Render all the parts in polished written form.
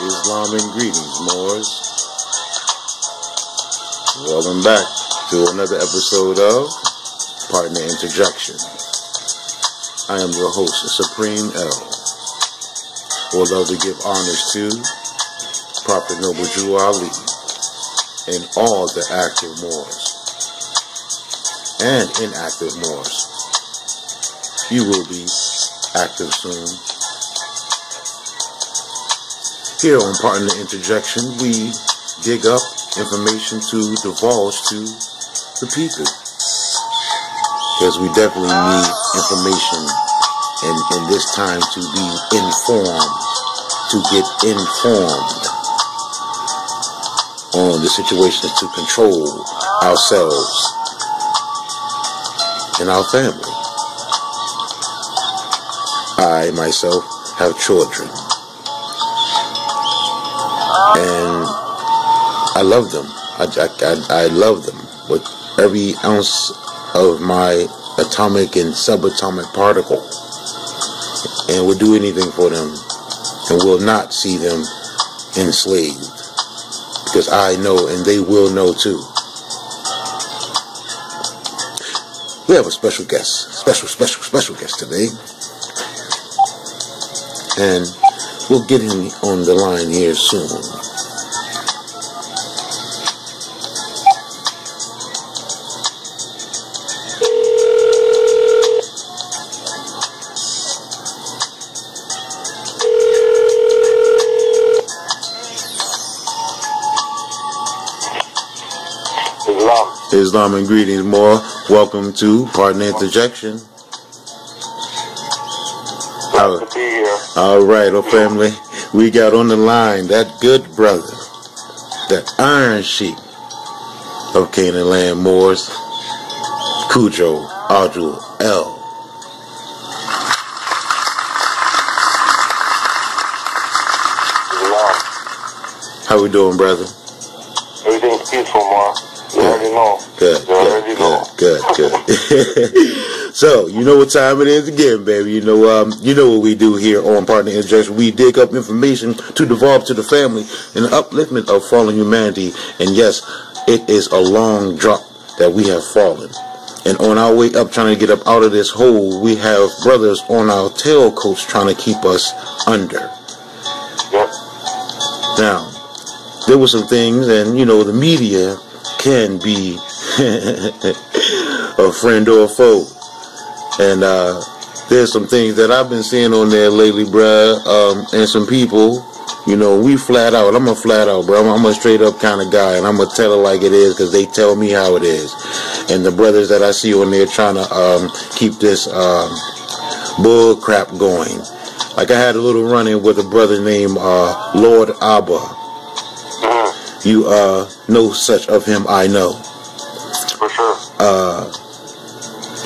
Islam and greetings, Moors. Welcome back to another episode of Partner Interjection. I am your host, Supreme L. Would love to give honors to Prophet Noble Jew Ali and all the active Moors and inactive Moors. You will be active soon. Here on Partner Interjection, we dig up information to divulge to the people, because we definitely need information in this time to be informed, to get informed on the situations to control ourselves and our family. I myself have children, and I love them. I love them with every ounce of my atomic and subatomic particle, and will do anything for them, and will not see them enslaved, because I know, and they will know too. We have a special guest, special guest today, and we'll get him on the line here soon. Islam and greetings, Moor. Welcome to Partner Interjection. Glad to be here. All right, oh family, we got on the line that good brother, that iron sheep of Canaan land, Moors, Kudjo Adwo L. How we doing, brother? Everything's peaceful, Moor. You already know. Good. So, you know what time it is again, baby. You know what we do here on Partner Interjection. We dig up information to devolve to the family and the upliftment of fallen humanity. And yes, it is a long drop that we have fallen. And on our way up, trying to get up out of this hole, we have brothers on our tailcoats trying to keep us under. Yep. Now, there were some things, and the media can be a friend or a foe. And there's some things that I've been seeing on there lately, bruh, and some people, we flat out. I'm a flat out, bro. I'm a straight up kind of guy, and I'm going to tell it like it is, because they tell me how it is. And the brothers that I see on there trying to keep this bull crap going. Like I had a little run-in with a brother named Lord Abba. You know such of him, I know. For sure.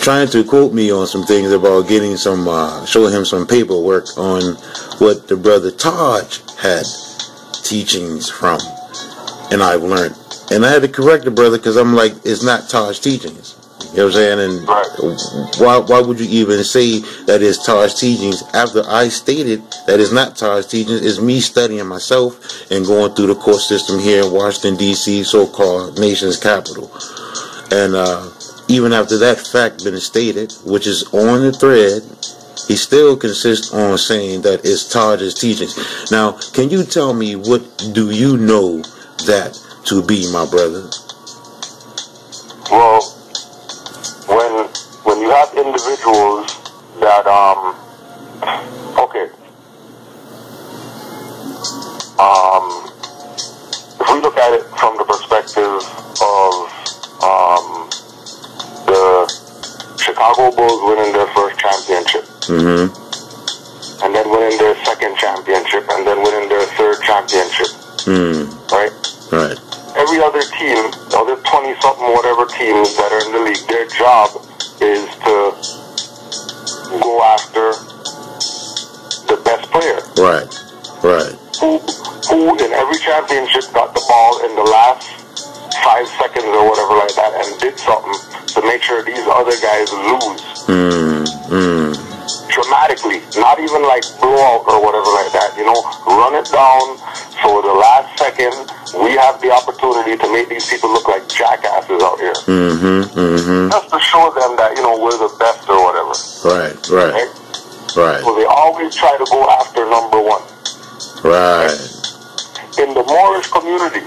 Trying to quote me on some things about getting some, showing him some paperwork on what the brother Taj had teachings from, and I've learned. And I had to correct the brother, because I'm like, it's not Taj teachings. You know what I'm saying? And right. why would you even say that it's Taj teachings after I stated that it's not Taj teachings? It's me studying myself and going through the court system here in Washington, D.C., so-called nation's capital. And even after that fact been stated, which is on the thread, he still consists on saying that it's Taj's teachings. Now, can you tell me, what do you know that to be, my brother? Well, when you have individuals that if we look at it from the perspective of the Chicago Bulls winning their first championship, and then winning their second championship, and then winning their third championship, right? Every other team, the other 20-something whatever teams that are in the league, their job is to go after the best player. Right. Who in every championship got the ball in the last 5 seconds or whatever like that, and did something to make sure these other guys lose. Dramatically, not even like blowout or whatever like that, run it down So the last second, we have the opportunity to make these people look like jackasses out here. Just to show them that, you know, we're the best or whatever. Right. So they always try to go after number one. Right. In the Moorish community,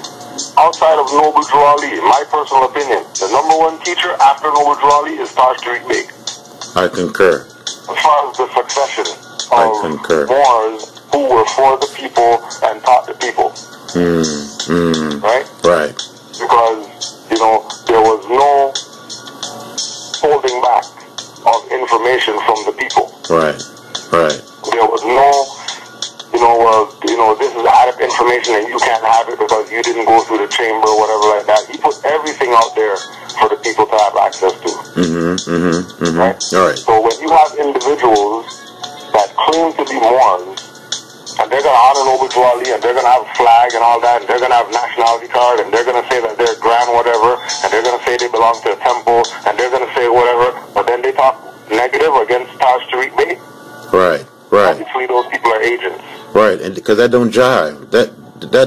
outside of Noble Drew Ali, in my personal opinion, the number one teacher after Noble Drew Ali is Taj Tariq Bey. I concur. As far as the succession of Moors who were for the people and taught the people. Right? Right. Because, you know, there was no holding back of information from the people. Right. There was no, this is added information and you can't have it because you didn't go through the chamber or whatever like that. He put everything out there for the people to have access to. Right? All right. So when you have individuals that claim to be Moors, and they're going to honor Noble Drew Ali, and they're going to have a flag and all that, and they're going to have nationality card, and they're going to say that they're grand whatever, and they're going to say they belong to a temple, and they're going to say whatever, but then they talk negative against Taj Tariq Bey. Right. Obviously, those people are agents. Right, and because that don't jive. That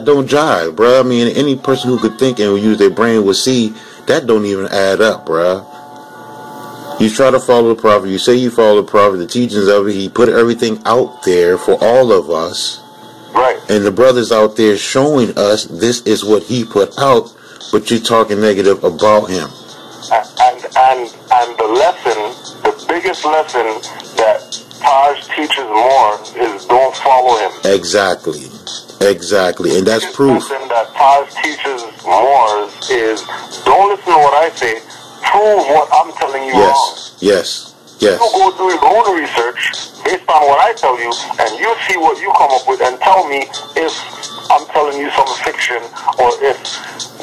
don't jive, bruh. I mean, any person who could think and use their brain would see that don't even add up, bruh. You try to follow the prophet. You say you follow the prophet, the teachings of it. He put everything out there for all of us. Right. And the brothers out there showing us this is what he put out, but you're talking negative about him. And the lesson, the biggest lesson that Taj teaches Moor is don't follow him. Exactly. And that's proof. The lesson that Taj teaches Moors is don't listen to what I say. Prove what I'm telling you wrong. Yes. You go do your own research based on what I tell you, and you see what you come up with, and tell me if I'm telling you some fiction or if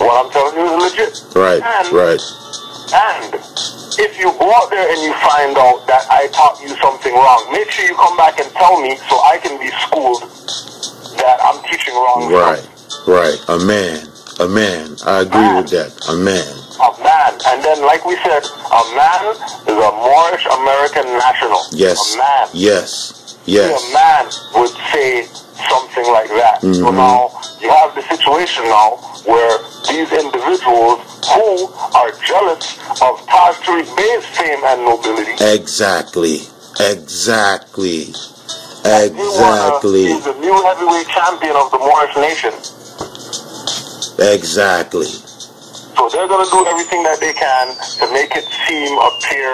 what I'm telling you is legit. Right. And if you go out there and you find out that I taught you something wrong, make sure you come back and tell me so I can be schooled that I'm teaching wrong. Right. A man. I agree with that. A man. And then, like we said, a man is a Moorish American national. Yes. A man. Yes. A man would say something like that. So now you have the situation now where these individuals who are jealous of Taj Tariq Bey's fame and nobility. Exactly. He's the new heavyweight champion of the Moorish nation. Exactly. So they're going to do everything that they can to make it appear,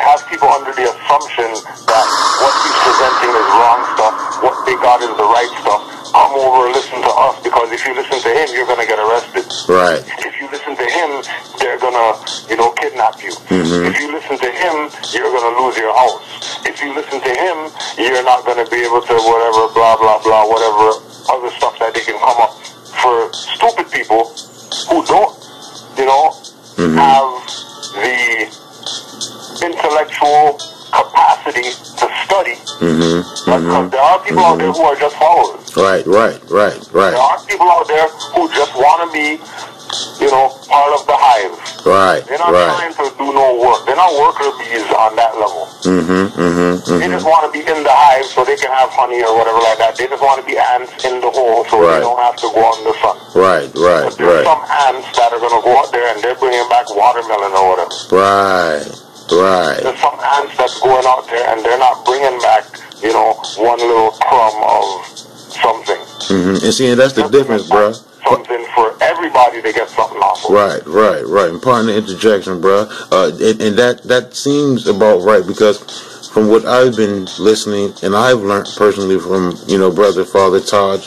have people under the assumption that what he's presenting is wrong stuff, what they got is the right stuff. Come over and listen to us, because if you listen to him, you're going to get arrested. Right. If you listen to him, they're going to, kidnap you. If you listen to him, you're going to lose your house. If you listen to him, you're not going to be able to whatever, blah, blah, blah, whatever other stuff that they can come up for stupid people who don't, have the intellectual capacity to study. Because there are people out there who are just followers. Right. There are people out there who just want to be, part of the hive. Right. They're not trying to do no work. They're not worker bees on that level. They just want to be in the hive so they can have honey or whatever like that. They just want to be ants in the hole so they don't have to go on the sun. Right. But there's some ants that are going to go out there and they're bringing back watermelon or whatever. Right. There's some ants that's going out there and they're not bringing back, one little crumb of something. And see, that's the difference, bro. Something for everybody to get something off of. Right. And part of the interjection, bro. And that seems about right, because from what I've been listening and I've learned personally from, brother, Father Taj,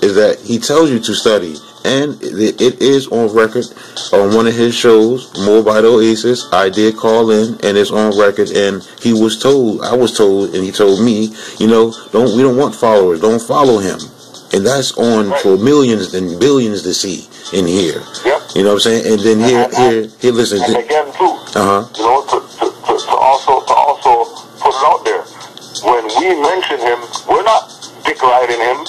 is that he tells you to study. And it is on record on one of his shows, Moor by the Oasis. I did call in, and it's on record. And I was told, and he told me, we don't want followers. Don't follow him. And that's on for millions and billions to see and hear. Yep. You know what I'm saying? And then here, listen. And again, too. To also put it out there. When we mention him, we're not dick riding him.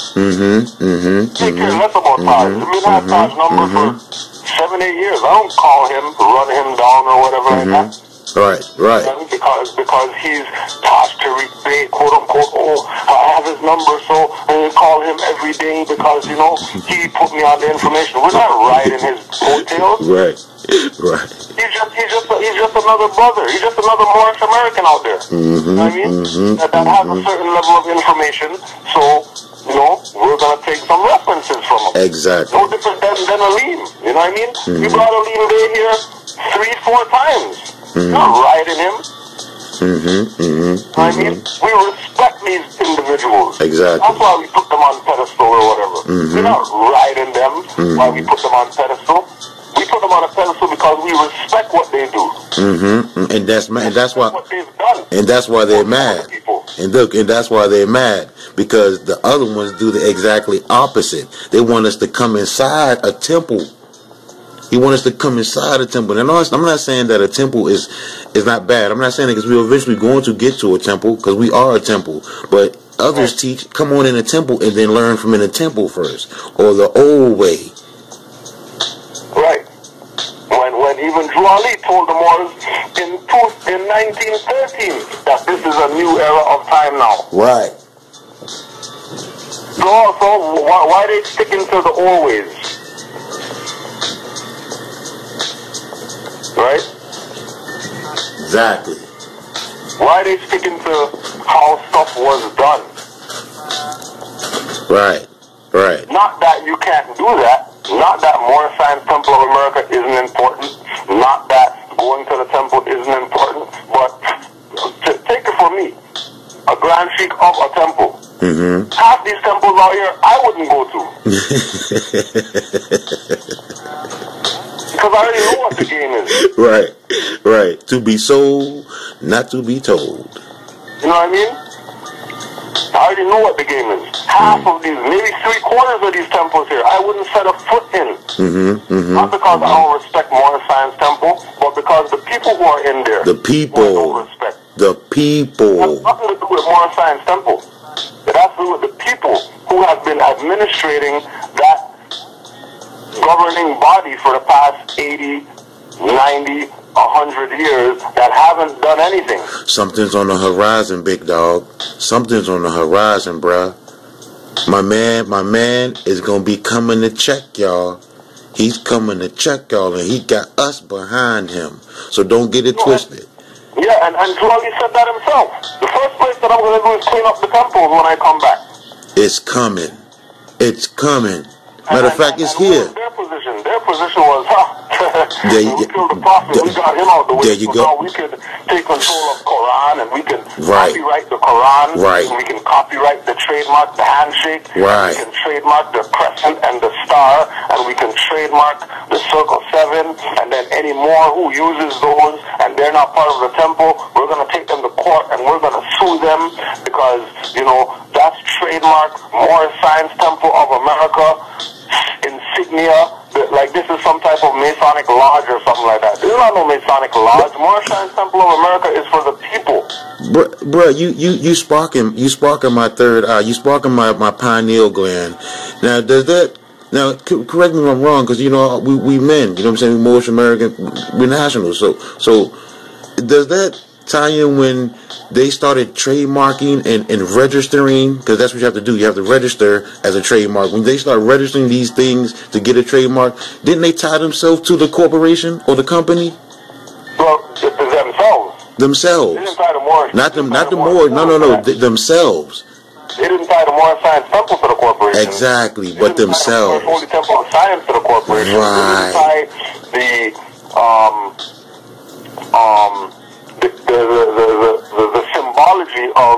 Take care less about Taj. We've had Taj number for 7-8 years. I don't call him, run him down or whatever like that. Right, right. Because he's tasked to repay, quote unquote, oh, I have his number, so I call him every day because, you know, he put me on the information. We're not riding his coattails. Right, right. He's just another brother. He's just another Moorish American out there. You know what I mean? That has a certain level of information, so, you know, we're going to take some references from him. Exactly. No different than Aleem. You know what I mean? We brought Aleem Bay here 3-4 times. Not riding him. You know what I mean? We respect these individuals. Exactly. That's why we put them on pedestal or whatever. We're not riding them while we put them on pedestal. We put them on a pedestal because we respect what they do. And that's why what they've done. And that's why they're mad. And look, and that's why they're mad, because the other ones do the exactly opposite. They want us to come inside a temple. He wants us to come inside a temple. And I'm not saying that a temple is not bad. I'm not saying that because we're eventually going to get to a temple, because we are a temple. But others teach, come on in a temple and then learn from in a temple first, or the old way. Right. When even Drew Ali told the Moors in 1913 that this is a new era of time now. Right. So why they sticking to the old ways? Right? Exactly. Why are they sticking to how stuff was done? Right. Right. Not that you can't do that. Not that Moor Science Temple of America isn't important. Not that going to the temple isn't important. But take it from me, a Grand Sheikh of a temple. Half these temples out here I wouldn't go to. Because I already know what the game is. Right, right. To be sold, not to be told. You know what I mean? I already know what the game is. Half of these, maybe 3/4 of these temples here, I wouldn't set a foot in. Not because I don't respect Moor Science Temple, but because the people who are in there, the people, I don't respect. The people. It has nothing to do with Moor Science Temple. It has to do with the people who have been administrating that governing body for the past 80, 90, 100 years that haven't done anything. Something's on the horizon, big dog. Something's on the horizon, bruh. My man is gonna be coming to check y'all. He's coming to check y'all, and he got us behind him. So don't get it twisted. Yeah, and Tulali said that himself. The first place that I'm gonna do is clean up the temples when I come back. It's coming. It's coming. Matter of fact, it's here. Their position was, we killed the prophet, we got him out the way. There you so go. now we can take control of Quran, and we can Right. copyright the Quran. Right. And we can copyright the trademark, the handshake. Right. We can trademark the crescent and the star, and we can trademark the circle 7, and then any more who uses those, and they're not part of the temple, we're going to take them to court, and we're going to sue them, because, you know, that's trademark Moor Science Temple of America insignia. Like this is some type of Masonic lodge or something like that. This is not no Masonic lodge. Moor Science Temple of America is for the people. Bruh, you sparking my third eye. You sparking my pineal gland. Now, does that... Now, correct me if I'm wrong, because, you know, we men, you know what I'm saying, we're Moorish American, we're nationals. So, does that tie in when they started trademarking and registering? Because that's what you have to do. You have to register as a trademark. When they start registering these things to get a trademark, didn't they tie themselves to the corporation or the company? Well, themselves. Themselves. They didn't tie the Moor. Not the Moor. No. Themselves. They didn't tie the Moor Science Temple to the corporation. Exactly, but themselves. They didn't tie the Holy Temple of Science to the corporation. Right. They didn't tie the symbology of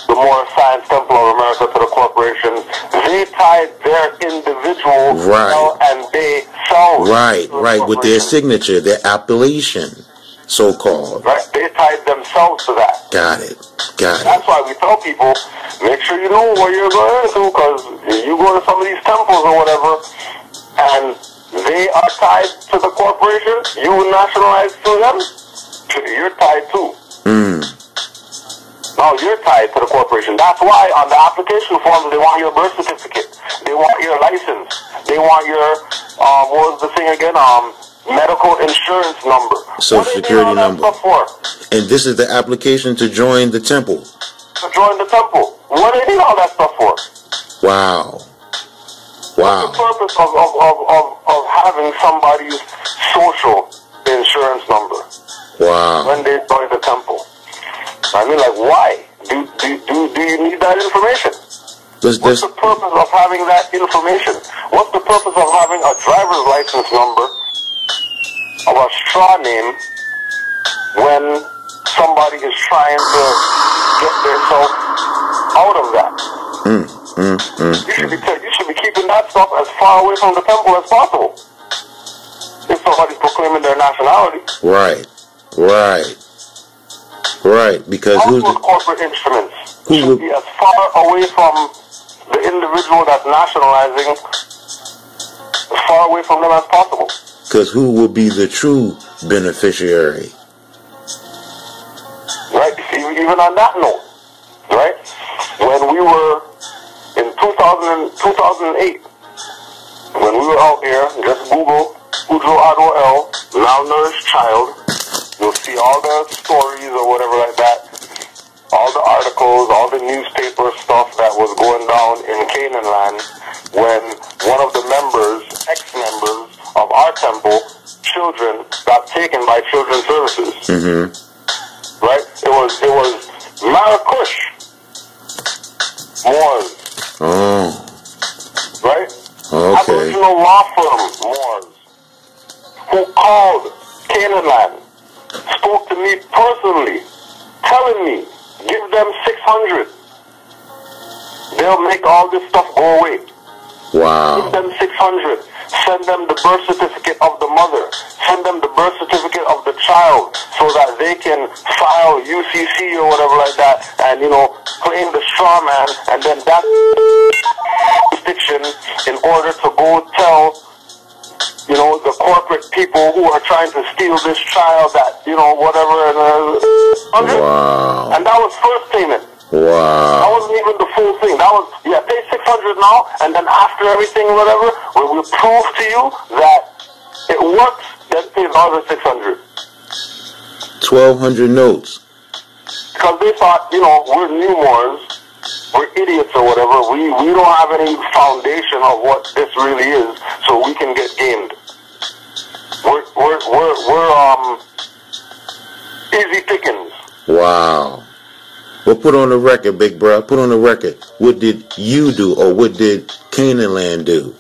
the Moor Science Temple of America to the corporation. They tied their individual and they self. Right, with their signature, their appellation, so-called. Right, they tied themselves to that. Got it. That's why we tell people, make sure you know what you're going into, because you go to some of these temples or whatever, and they are tied to the corporation, you nationalize to them, you're tied too. No, you're tied to the corporation. That's why on the application form they want your birth certificate, they want your license, they want your, what was the thing again, medical insurance number. Social security number. Stuff for? And this is the application to join the temple. To join the temple. What do they need all that stuff for? Wow. Wow. What's the purpose of having somebody's social insurance number? Wow. When they join the temple. I mean, like, why? Do you need that information? What's the purpose of having that information? What's the purpose of having a driver's license number of a straw name when somebody is trying to get themselves out of that? You should be keeping that stuff as far away from the temple as possible. If somebody's proclaiming their nationality. Right. Because all those corporate instruments should be as far away from the individual that's nationalizing, as far away from them as possible. Because who will be the true beneficiary? Right. Even on that note, right? When we were in 2008, when we were out here, just Google Kudjo Adwo, malnourished child. You'll see all the stories or whatever like that, all the articles, all the newspaper stuff that was going down in Canaan land when one of the members, ex-members of our temple, children, got taken by Children's Services. Right? It was Maracush Moors. Oh. Right? Okay. Aboriginal law firm Moors who called Canaan land, spoke to me personally, telling me, give them 600. They'll make all this stuff go away. Wow. Give them 600. Send them the birth certificate of the mother. Send them the birth certificate of the child so that they can file UCC or whatever like that and, claim the straw man, and then that jurisdiction in order to go tell the corporate people who are trying to steal this child that, whatever. Wow. And that was first payment. Wow. That wasn't even the full thing. That was, pay 600 now, and then after everything, whatever, when we prove to you that it works, then pay another 600. 1,200 notes. Because they thought, we're new Moors, we're idiots or whatever. We don't have any foundation of what this really is, so we can get gamed. We're easy pickings. Wow. Well, put on the record, big bro. Put on the record. What did you do, or what did Canaan land do?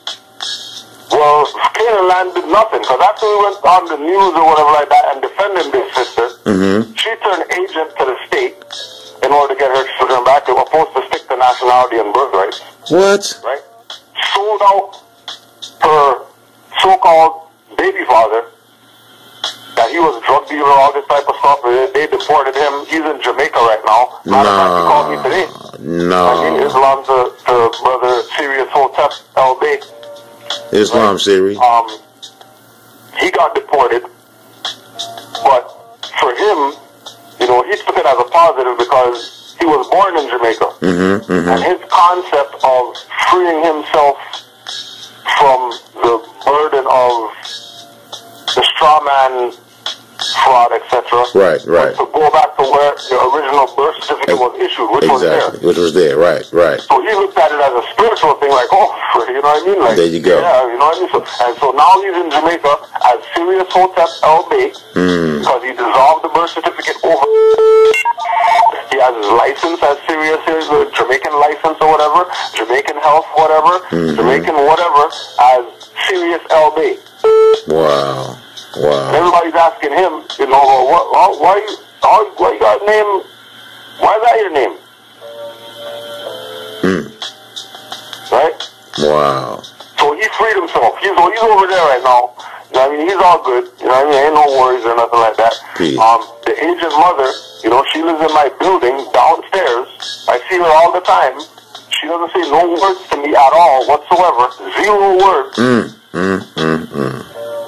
Well, Canaan land did nothing, because after we went on the news or whatever like that and defended this sister, she turned agent to the state in order to get her children back. They were supposed to stick to nationality and birthright. What? Right? Sold out her so-called baby father, that he was a drug dealer, all this type of stuff. They deported him. He's in Jamaica right now. Matter of fact, he called me today. I mean, Islam to brother Sirius Hotep El Bay. Islam, right? Siri. He got deported, but for him, he took it as a positive because he was born in Jamaica. And his concept of freeing himself from the burden of the straw man fraud, etc. Right. To go back to where the original birth certificate was issued, which was there. Which was there, right. So he looked at it as a spiritual thing, like, you know what I mean? Like, there you go. Yeah, you know what I mean? So now he's in Jamaica as Sirius Hotep El Bay, because he dissolved the birth certificate over. He has his license as Sirius, the Jamaican license or whatever, Jamaican health, whatever, Jamaican whatever, as Sirius El Bay. Wow. And everybody's asking him, why you got a name? Why is that your name? Right? Wow. So he freed himself. He's over there right now. I mean, he's all good. Ain't no worries or nothing like that. Peace. The aged mother, she lives in my building downstairs. I see her all the time. She doesn't say no words to me at all whatsoever. 0 words.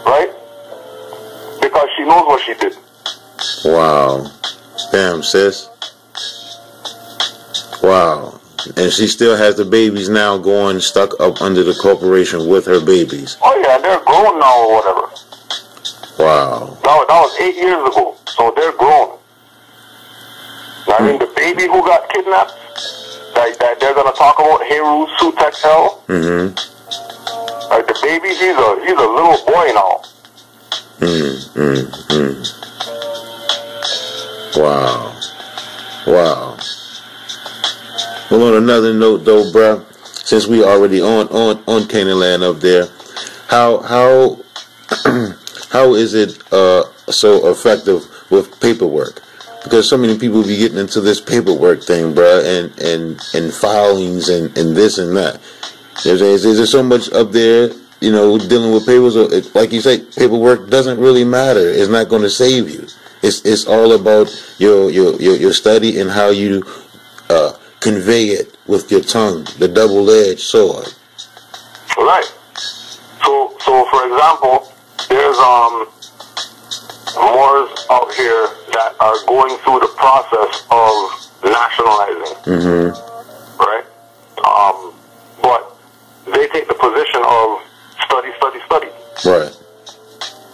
Right? Because she knows what she did. Wow. Damn, sis. Wow. And she still has the babies now stuck up under the corporation with her babies. Oh yeah, they're grown now or whatever. Wow. That was 8 years ago. So they're grown. I mean, the baby who got kidnapped, that they're gonna talk about, Heru Sutek L. Like the baby, he's a little boy now. Wow. Wow. Well, on another note, though, bruh, since we already on Canaan land up there, how is it so effective with paperwork? Because so many people be getting into this paperwork thing, bruh, and filings and this and that. Is there so much up there, you know, dealing with papers? Like you say, paperwork doesn't really matter. It's not going to save you. It's all about your study and how you convey it with your tongue, the double-edged sword. Right. So for example, there's Moors out here that are going through the process of nationalizing. Right? But they take the position of study. Right.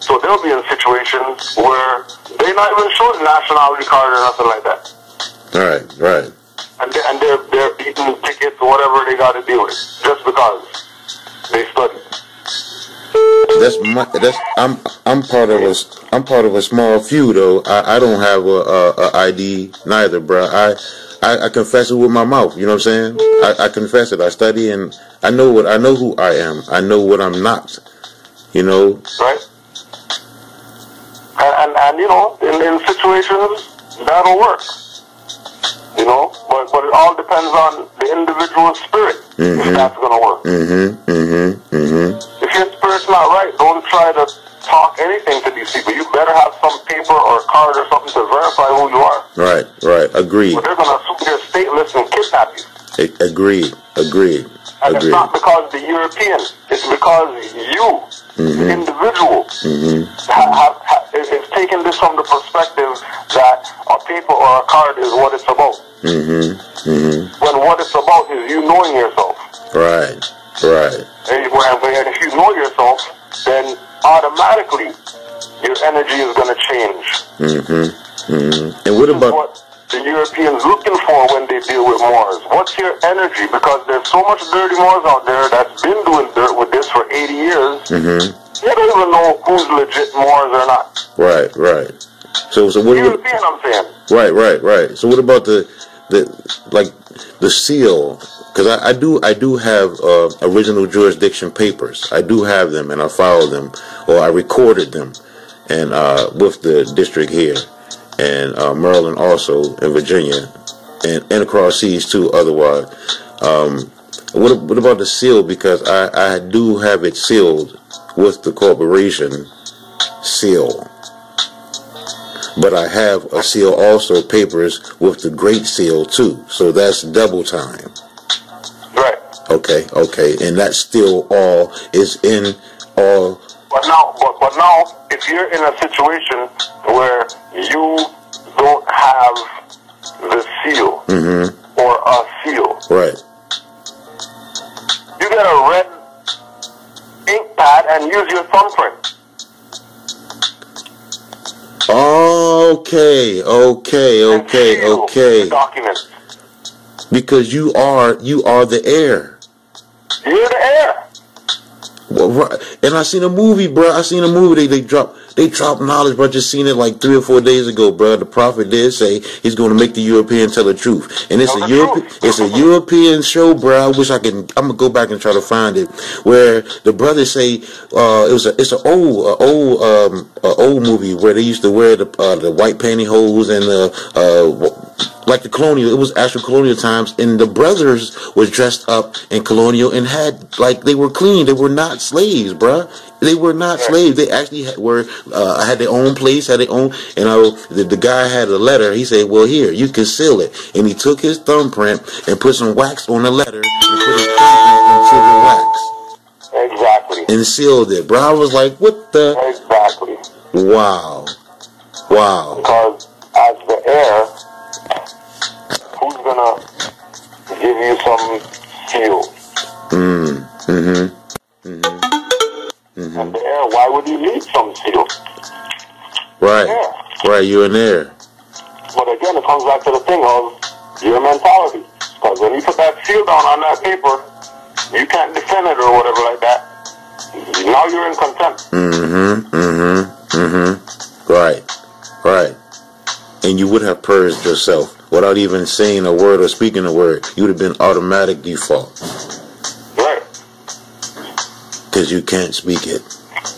So they'll be in situations where they're not even showing nationality card or nothing like that. Right. And they're eating tickets or whatever they got to deal with just because they study. I'm part of a small few though. I don't have a ID neither, bro. I confess it with my mouth. You know what I'm saying? I confess it. I study and I know who I am. I know what I'm not. You know. Right. And you know, in situations that'll work. You know, but it all depends on the individual's spirit if that's gonna work. If your spirit's not right, don't try to talk anything to these people. You better have some paper or card or something to verify who you are. Right. Agreed. But they're gonna assume you're stateless and kidnap you. Agreed. And it's not because the European. It's because you, the individual, is taking this from the perspective that a paper or a card is what it's about. When what it's about is you knowing yourself. Right. And if you know yourself, then automatically your energy is going to change. And what about what the Europeans looking for when they deal with Moors? What's your energy? Because there's so much dirty Moors out there that's been doing dirt with this for 80 years. You don't even know who's legit Moors or not. Right. So what? European, I'm saying. Right. So what about the seal? Because I do have original jurisdiction papers. I do have them, and I filed them, or I recorded them, and with the district here, and Maryland also, in Virginia, and across seas too. Otherwise, what about the seal? Because I do have it sealed with the corporation seal. But I have a seal also, papers with the Great Seal too. So that's double time. Right. Okay. And that still all is in all. But now, if you're in a situation where you don't have the seal or a seal, right? You get a red ink pad and use your thumbprint. Okay. The documents. Because you are the heir. You're the heir. Well, right. And I seen a movie, bro. They dropped knowledge, bro. Just seen it like 3 or 4 days ago, bro. The prophet did say he's going to make the European tell the truth, and it's a European show, bro. I wish I'm gonna go back and try to find it, where the brothers say it's an old movie where they used to wear the white pantyhose and like the colonial. It was actual colonial times, and the brothers was dressed up in colonial and had like they were clean. They were not slaves, bruh. They were not slaves. They actually had their own place, had their own. And the guy had a letter. He said, "Well, here you can seal it." And he took his thumbprint and put some wax on the letter and put his thumbprint into the wax. Exactly. And sealed it, bro. I was like, "What the?" Exactly. Wow. Because as the heir, who's gonna give you some seal? And the heir, why would you need some seal? Right. Right, you're in there. But again, it comes back to the thing of your mentality. Because when you put that seal down on that paper, you can't defend it or whatever like that. Now you're in contempt. Right. Right. And you would have purged yourself without even saying a word or speaking a word. You would have been automatic default. Right. Because you can't speak it.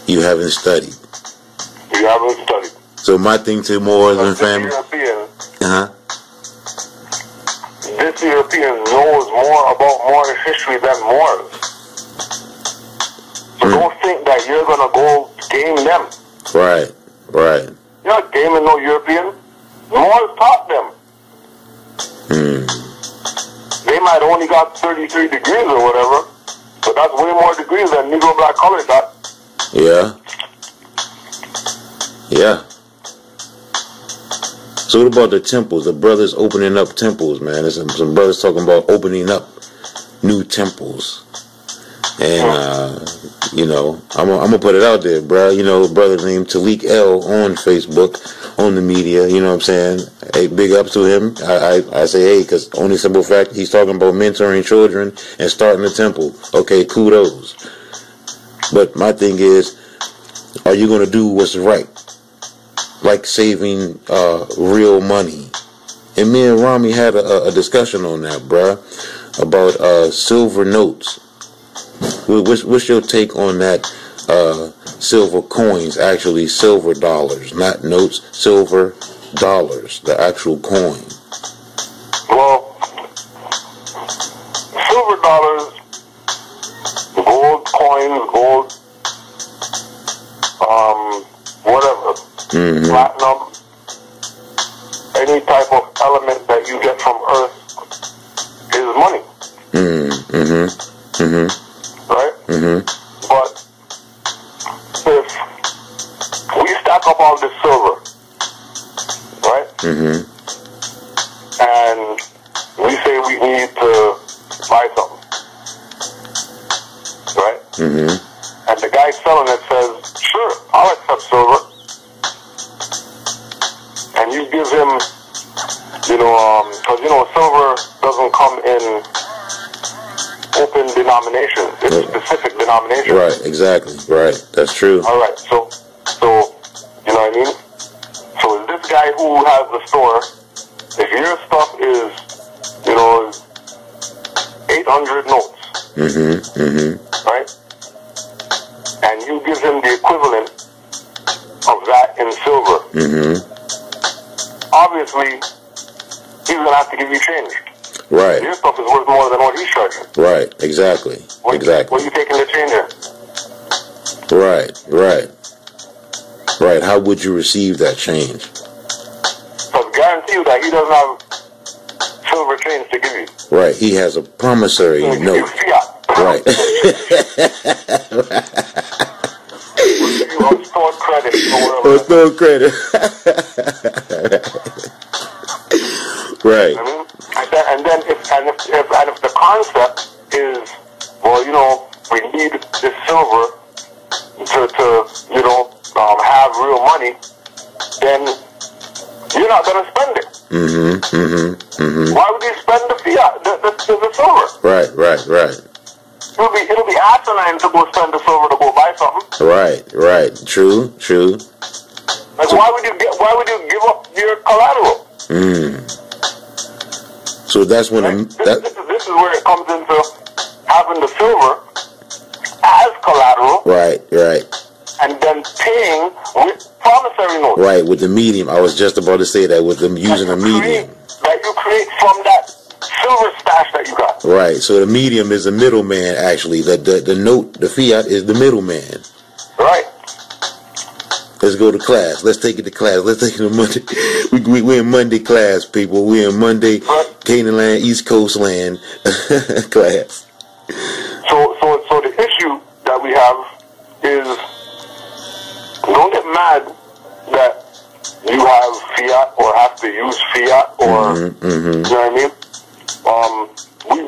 You haven't studied. You haven't studied. So my thing to Moors and family. This European knows more about Moorish history than Moors. So don't think that you're going to go game them. Right, right. You're not gaming no European. Moors taught them. They might only got 33 degrees or whatever, but that's way more degrees than Negro Black Color got. Yeah. Yeah. So what about the temples? The brothers opening up temples, man. There's some brothers talking about opening up new temples. And, you know, I'm gonna put it out there, bro. You know, a brother named Talik L on Facebook, on the media, you know what I'm saying? Hey, big ups to him. I say, hey, because only simple fact, he's talking about mentoring children and starting a temple. Okay, kudos. But my thing is, are you going to do what's right? Like saving real money. And me and Rami had a discussion on that, bruh, about silver notes. What's your take on that? Silver coins, actually silver dollars, not notes, silver dollars, the actual coin. Well, silver dollars, gold coins, gold, whatever, platinum, any type of element that you get from Earth is money. Right? But if we stack up all this silver, right? And we say we need to buy something, right? And the guy selling it says, sure, I'll accept silver. And you give him, you know, because, you know, silver doesn't come in open denomination. It's a specific denomination. Right, exactly. Right, that's true. All right, so you know what I mean? So this guy who has the store, if your stuff is, you know, 800 notes, right? And you give him the equivalent of that in silver, obviously he's gonna have to give you change. Right. Your stuff is worth more than what he's charging. Right, exactly. What are you taking the change in? Right. How would you receive that change? Because guarantee you that he doesn't have silver change to give you. Right, he has a promissory note. Fiat. Right. Or stored credit or Or whatever. stored credit. Right. And then if the concept is, well, you know, we need this silver to you know, have real money, then you're not gonna spend it. Why would you spend the fiat, the silver? Right. It'll be asinine to go spend the silver to go buy something. Right. True. Like, why would you give up your collateral? So that's when right? This is where it comes into having the silver as collateral. Right. And then paying with promissory notes. Right, with the medium. I was just about to say that, with them using a medium. That you create from that silver stash that you got. Right, so the medium is the middleman, actually. The note, the fiat, is the middleman. Right. Let's go to class. Let's take it to class. Let's take it to Monday. We're in Monday class, people. We're in Monday, Canaan land, East Coast land class. So the issue that we have is, don't get mad that you have fiat or have to use fiat or, you know what I mean?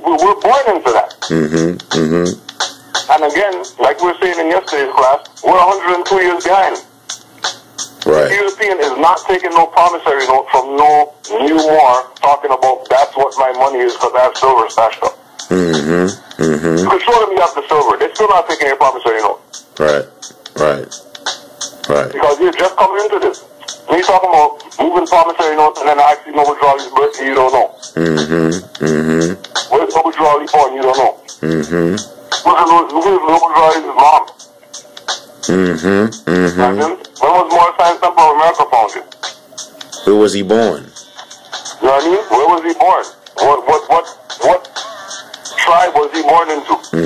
We're born into that. And again, like we were saying in yesterday's class, we're 102 years behind. Right. The European is not taking no promissory note from no new Moor talking about that's what my money is because I have silver stashed up. You can show them you have the silver. They're still not taking your promissory note. Right. Because you're just coming into this. When you're talking about moving promissory notes and then actually Noble Drawley's birthday, you don't know. Where's Noble Drawley born, you don't know. Who's Noble Drawley's mom? When was Moor Science Temple of America founded? Where was he born? You know what I mean? Where was he born? What tribe was he born into? You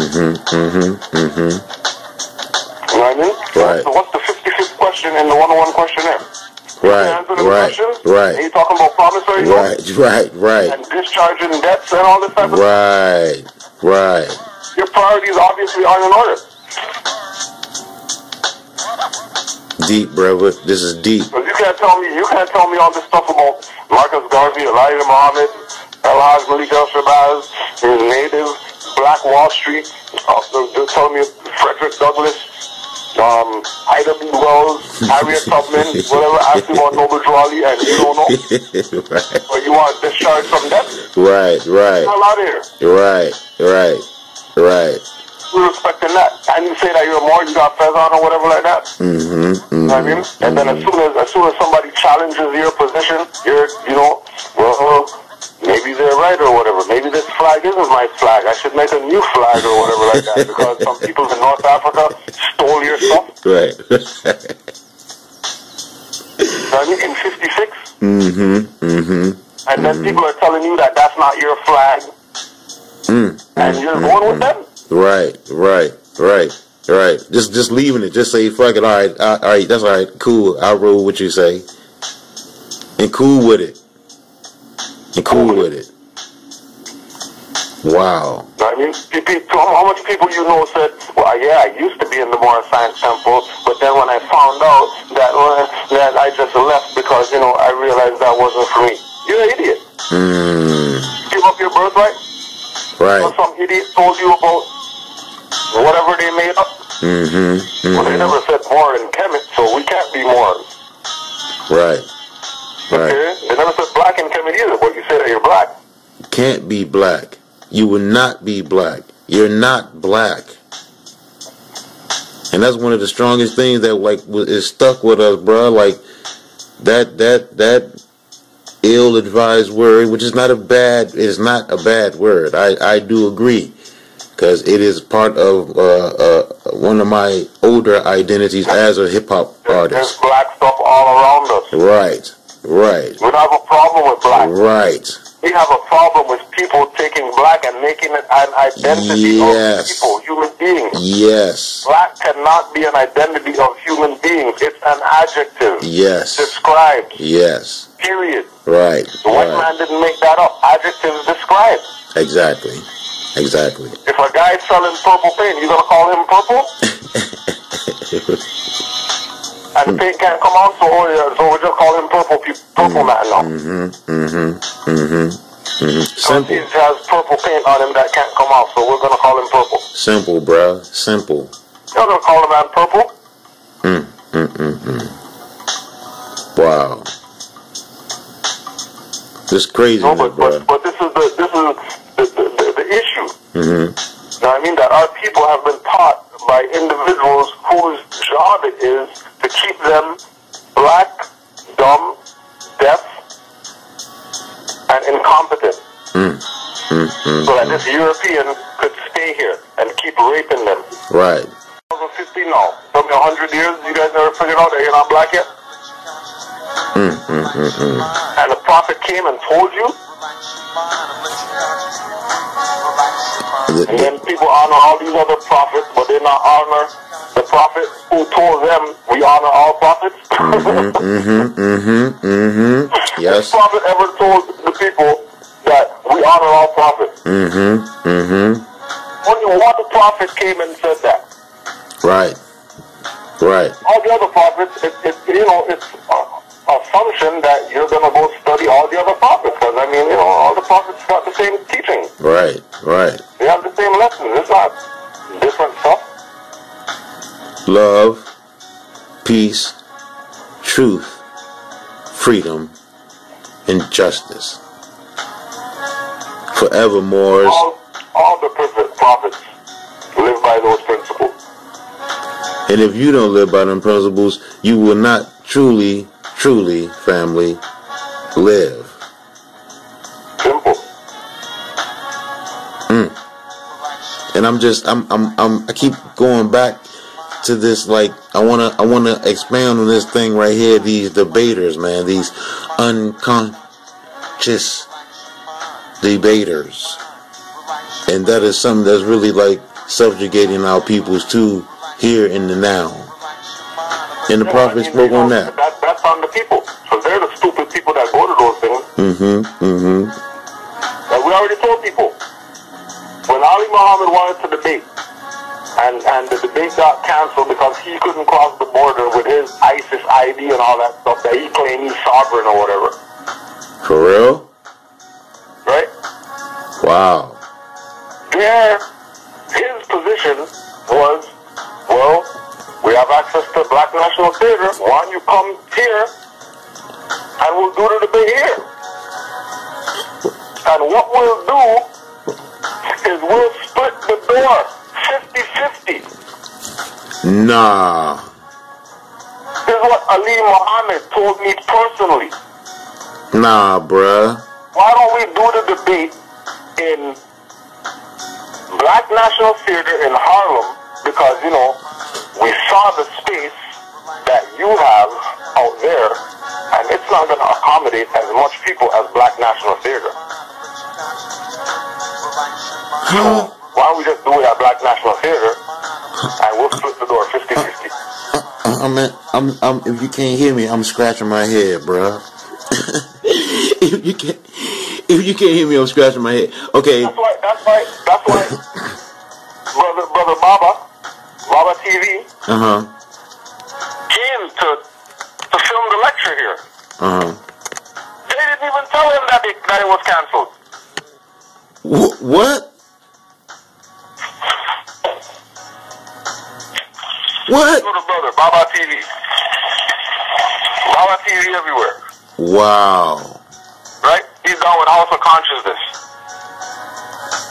know what I mean? Right. So what's the 55th question in the 101 questionnaire? Right. And you're talking about promissory notes? Right. And discharging debts and all this type of stuff? Right. Your priorities obviously aren't in order. Deep, brother. This is deep. Because you can't tell me all this stuff about Marcus Garvey, Elijah Muhammad, El-Haj Malik El-Shabazz, his native, Black Wall Street, they're telling me Frederick Douglass, Ida B. Wells, Harriet Tubman, whatever, ask you about Noble Drawley, and you don't know. Right. Or you want to discharge from debt? Right. Get out of here. Right. We're respecting that. And you say that you're more, you got fez on or whatever like that. You know what I mean? And then as soon as somebody challenges your position, well, maybe they're right or whatever. Maybe this flag isn't my flag. I should make a new flag or whatever like that because some people in North Africa stole your stuff. Right. I mean, in 56. And then people are telling you that that's not your flag. And you're going with them. Right. Just leaving it. Just say fuck it. All right. That's all right. Cool. I'll roll what you say. And cool with it. Wow. I mean, how much people you know said, well, yeah, I used to be in the Moor Science Temple, but then when I found out that I just left because, I realized that wasn't for me. You're an idiot. Give up your birthright? Right. Or some idiot told you about whatever they made up? Well, they never said Moor and Kemet, so we can't be Moors. Right. Okay? They never said black and Kemet either, but you say that you're black. Can't be black. You will not be black. You're not black. And that's one of the strongest things that is stuck with us, bro. Like that ill-advised word, which is not a bad word. I do agree, because it is part of one of my older identities as a hip hop artist. There's black stuff all around us. Right. We don't have a problem with black. Right. We have a problem with people taking black and making it an identity of people, human beings. Yes. Black cannot be an identity of human beings. It's an adjective. Yes. Described. Yes. Period. Right. The white man didn't make that up. Adjectives describe. Exactly. If a guy's selling purple paint, you gonna call him purple? And the paint can't come out, so we just call him purple man now. Simple. He has purple paint on him that can't come out, so we're gonna call him purple. Simple, bruh. Simple. You're gonna call a man purple? Wow. This crazy, bro. But this is the issue. You know what I mean? That our people have been taught by individuals whose job it is to keep them black, dumb, deaf, and incompetent. So that this European could stay here and keep raping them. Right. 2015 now. Tell me 100 years, you guys never figured out that you're not black yet? And the prophet came and told you? And then people honor all these other prophets, but they not honor the prophet who told them we honor all prophets. Yes. This prophet ever told the people that we honor all prophets? Only one prophet came and said that. Right. All the other prophets, it's assumption that you're going to go study all the other prophets, because all the prophets got the same teaching. Right. They have the same lessons. It's not different stuff. Love, peace, truth, freedom, and justice. Forevermore. All the prophets live by those principles. And if you don't live by them principles, you will not truly, family, live. Simple. And I keep going back to this, like, I wanna expand on this thing right here, these debaters, man, these unconscious debaters. And that is something that's really like subjugating our peoples too here in the now. And the prophet spoke on that. That's on the people. So they're the stupid people that go to those things. Like we already told people. When Ali Muhammad wanted to debate, and the debate got cancelled because he couldn't cross the border with his ISIS ID and all that stuff that he claimed he's sovereign or whatever. For real? Right? Wow. There, his position was, well, we have access to Black National Theater. Why don't you come here and we'll do the debate here? And what we'll do is we'll split the door 50-50. Nah. This is what Ali Muhammad told me personally. Nah, bruh. Why don't we do the debate in Black National Theater in Harlem? Because, you know, we saw the space that you have out there, and it's not going to accommodate as much people as Black National Theater. So why don't we just do it at Black National Theater, and we'll split the door 50-50. If you can't hear me, I'm scratching my head, bruh. If you can't hear me, I'm scratching my head. Okay. That's why. Brother Baba TV. Came to film the lecture here. They didn't even tell him that it was canceled. What? What? Little brother, Baba TV. Baba TV everywhere. Wow. Right? He's down with House of Consciousness.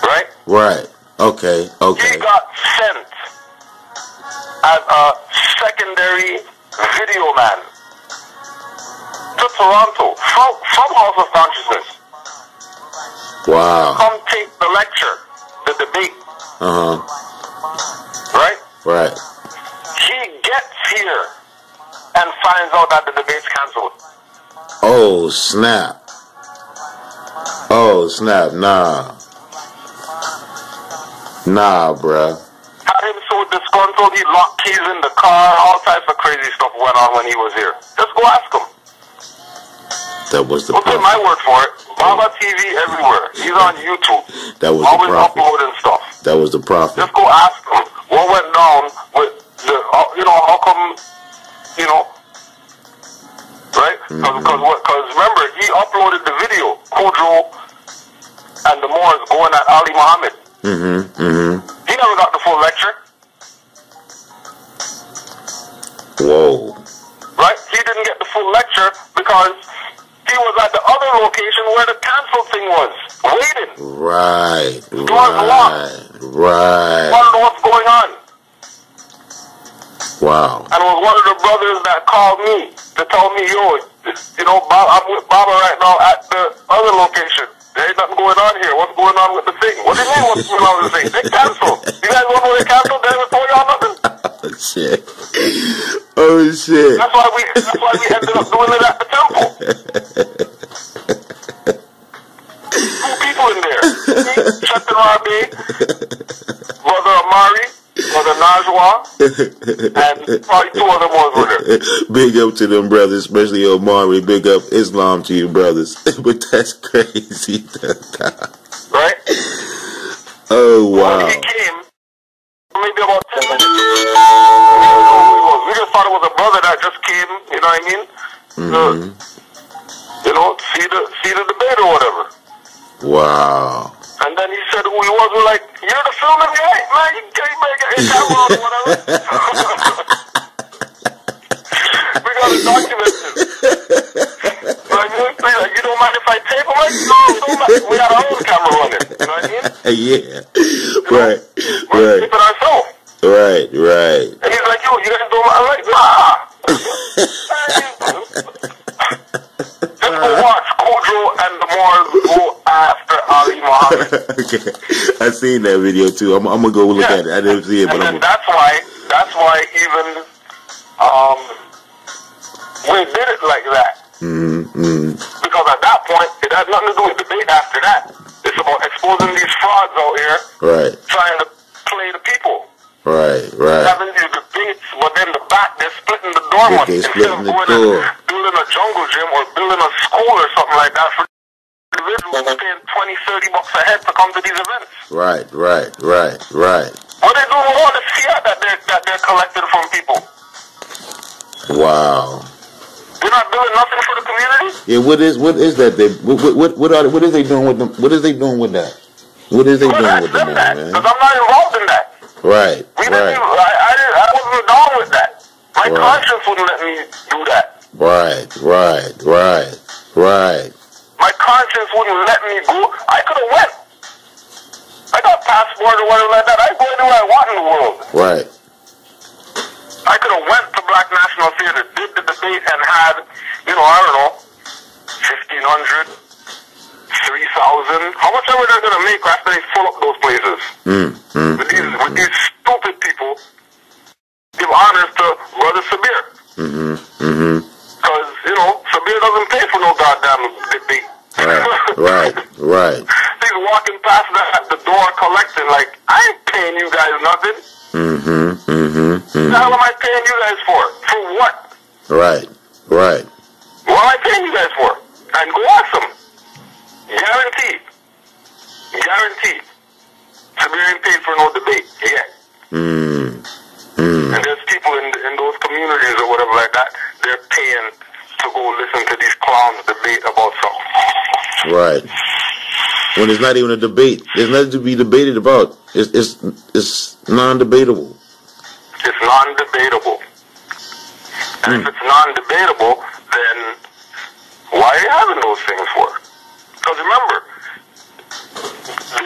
Right? Right. Okay. He got sent as a secondary video man to Toronto from House of Consciousness. Wow. Come take the lecture, the debate. Right? Right. He gets here and finds out that the debate's cancelled. Oh, snap. Oh, snap. Nah, bruh. Had him so disgruntled, he locked keys in the car. All types of crazy stuff went on when he was here. Just go ask him. That was the Don't take my word for it. Baba TV everywhere. He's on YouTube. That was always the prophet. uploading stuff. That was the prophet. Just go ask him what went down with the, how come, right? Because remember, he uploaded the video, Kudjo and the Moors going at Ali Muhammad. He never got the full lecture. Whoa. Right? He didn't get the full lecture because he was at the other location where the cancelled thing was, waiting. Right. Right. Want to know what's going on. Wow. And it was one of the brothers that called me to tell me, I'm with Baba right now at the other location. There ain't nothing going on here. What's going on with the thing? What do you mean what's going on with the thing? They canceled. You guys want to know they canceled? They haven't told y'all nothing. Oh shit. That's why we ended up doing it at the temple. 2 people in there. Chetan Rabi, Brother Amari, Brother Najwa, and probably 2 other Moors were there. Big up to them brothers, especially Omari. Big up Islam to you brothers. But that's crazy. Right? Oh wow. When he came, maybe about 10 minutes. We just thought it was a brother that just came, you know what I mean? See the debate or whatever. Wow. And then he said who he was. We're like, you're the filming guy? Man, you better get your camera on or whatever. We got a document don't mind if I tape? I'm like, no, don't mind. We got our own camera running. You know what I mean? Yeah. Right. We're taping ourselves. Right. And he's like, yo, you guys don't mind? I'm like, nah. Just go watch Kudjo and the Moors go after Ali Muhammad. Okay. I seen that video too. I'm gonna go look at it. I didn't see it, but and that's why even we did it like that. Because at that point it had nothing to do with debate after that. It's about exposing these frauds out here. Right. Trying to play the people. Right. Having these debates, but then the back they're splitting the door money instead of going and building a jungle gym or building a school or something like that for individuals paying $20-30 a head to come to these events. Right. What they doing with all the fiat that they're collecting from people? Wow. They're not doing nothing for the community. Yeah. What is that? What is they doing with them? What is they doing with that? What is they doing with them, man? Because I'm not involved in that. Right. I wasn't down with that. My conscience wouldn't let me do that. Right. My conscience wouldn't let me go. I could have went. I got passport or whatever like that. I go anywhere I want in the world. Right. I could have went to Black National Theater, did the debate, and had, I don't know, 1,500, 3,000, how much ever they're going to make after they fill up those places. With these stupid people, give honors to Brother Sabir. Because, Sabir doesn't pay for no goddamn debate. Right. He's walking past the door collecting like, I ain't paying you guys nothing. What the hell am I paying you guys for? For what? Right. What am I paying you guys for? And go ask them. Guaranteed. Sabir ain't paid for no debate yet. And there's people in those communities or whatever like that, they're paying to go listen to these clowns debate about something. Right. When it's not even a debate. There's nothing to be debated about. It's non-debatable. It's non-debatable. And if it's non-debatable, then why are you having those things for? Because remember,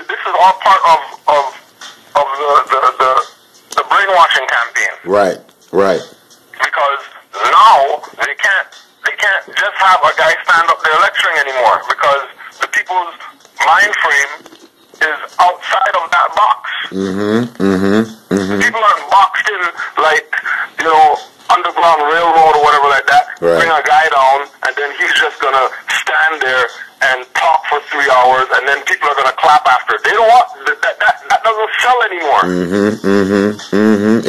this is all part of the brainwashing campaign. Right. Because now they can't just have a guy stand up there lecturing anymore, because the people's mind frame is outside of that box. People aren't boxed in like, Underground Railroad or whatever like that. Right. Bring a guy down, and then he's just gonna stand there and talk for 3 hours, and then people are gonna clap after. They don't want that doesn't sell anymore.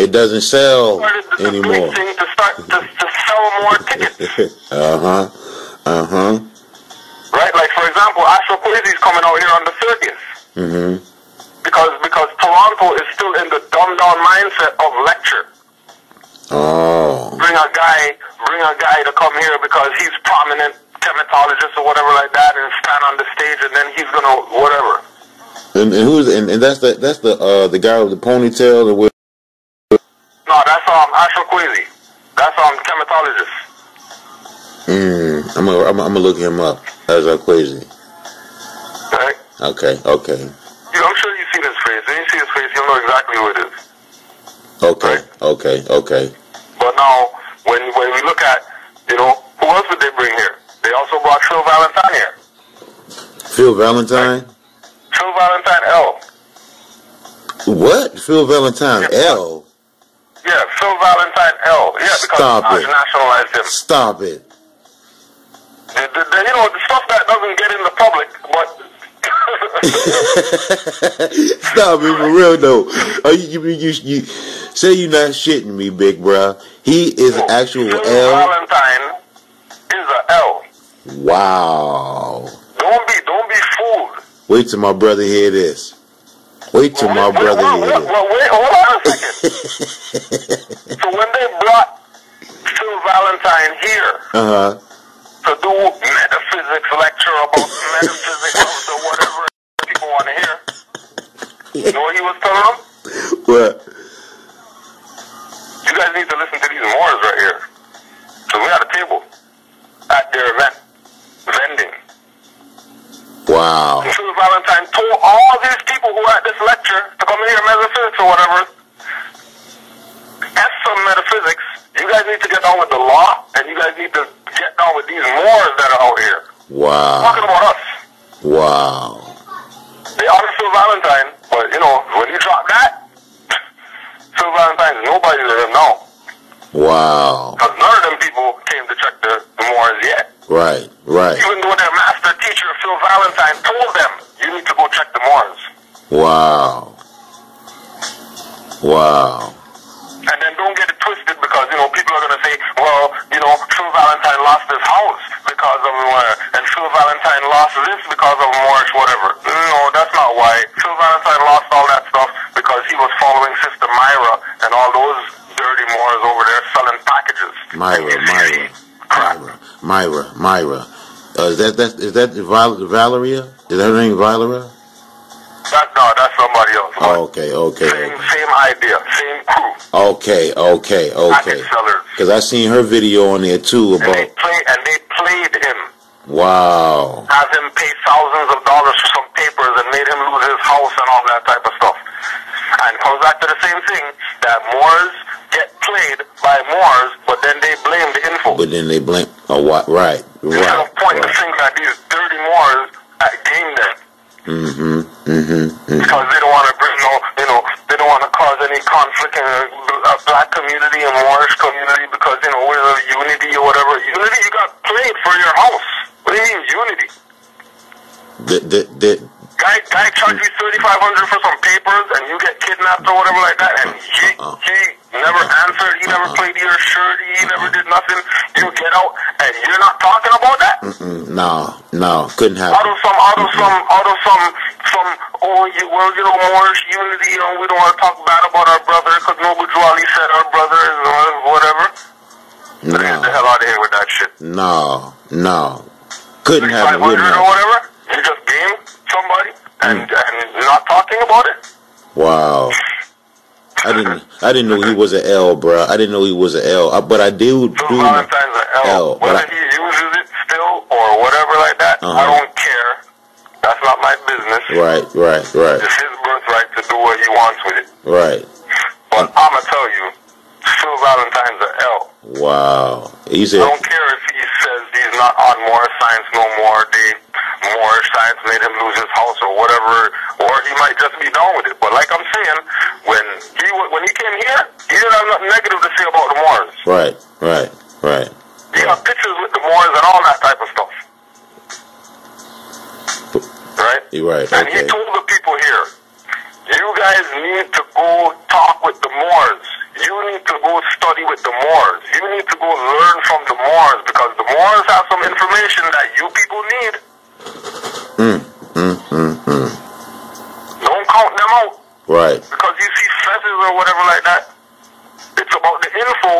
It doesn't sell anymore. Thing to start to sell more tickets. Right, like for example, Astro Kwesi's coming out here on the 30th. Because Toronto is still in the dumbed down mindset of lecture. Bring a guy to come here because he's prominent chematologist or whatever like that, and stand on the stage, and then he's gonna whatever. And that's the guy with the ponytail. No, that's Astro Kwesi. That's chematologist. I'm gonna look him up. That's Kwesi. Right. Okay. I'm sure you've seen his face. When you see his face, you'll know exactly who it is. Okay. But now, when we look at, who else did they bring here? They also brought Phil Valentine here. Phil Valentine? Right? Phil Valentine L. What? Phil Valentine L? Yeah, Phil Valentine L. Yeah, because Taj nationalized him. Stop it. The stuff that doesn't get in the public, but... Stop it, for real though. You say you're not shitting me, big bruh. He is an actual Phil L. Valentine is a L. Wow. Don't be fooled. Wait till my brother hear this. Wait, hold on a second. So when they brought Phil Valentine here to do metaphysics lecture about metaphysics of the whatever people want to hear, you know what he was telling them? What? You guys need to listen to these Moors right here. So we had a table at their event, vending. Wow. And Phil Valentine told all these people who were at this lecture to come here, metaphysics or whatever, F some metaphysics. You guys need to get down with the law, and you guys need to get down with these Moors that are out here. Wow. Talking about us. Wow. They honor Phil Valentine, but, you know, when you drop that, Phil Valentine's nobody to them now. Wow. Because none of them people came to check the Moors yet. Right, right. Even though their master teacher, Phil Valentine, told them, you need to go check the Moors. Wow. Wow. And then don't get it twisted because, you know, people are going to say, well, you know, Phil Valentine lost his house because of Moor, and Phil Valentine lost this because of Moorish whatever. No, that's not why. Phil Valentine lost all that stuff because he was following Sister Myra and all those dirty Moors over there selling packages. Myra. Is that Valeria? Is that her name Valeria? No, that's somebody else. Oh, okay. Same idea, same crew. Okay. Package sellers. Because I seen her video on there too about. And they played him. Wow. Have him pay thousands of dollars for some papers and made him lose his house and all that type of stuff. And it comes back to the same thing that Moors get played by Moors, but then they blame the info. Right. Instead of pointing the finger at these dirty Moors that game them. Because they don't want to bring they don't want to cause any conflict in a black community and Moorish community because, you know, we're unity or whatever. Unity, you got played for your house. What do you mean unity? Guy charged you $3,500 for some papers and you get kidnapped or whatever like that, and he never answered, he never played your shirt, he never did nothing. You get out and you're not talking about that? No, couldn't happen. Out of some you know, Moorish unity, we don't want to talk bad about our brother because Noble Jwali said our brother is whatever. Get the hell out of here with that shit. No. Couldn't happen. Or whatever. You just game somebody and not talking about it. Wow. I didn't know he was an L, bro. I didn't know he was an L. But I do. Valentine's an L. Whether he uses it still or whatever like that, I don't care. That's not my business. Right. It's his birthright to do what he wants with it. Right. But I'ma tell you, Phil Valentine's an L. Wow. I don't care if he says he's not on Moor science no more. Moorish science made him lose his house or whatever, or he might just be done with it. But like I'm saying, when he came here, he didn't have nothing negative to say about the Moors. Right. He got pictures with the Moors and all that type of stuff. Right? You're right. And he told the people here, you guys need to go talk with the Moors. You need to go study with the Moors. You need to go learn from the Moors because the Moors have some information that you people need. Don't count them out. Right. Because you see fezzes or whatever like that. It's about the info.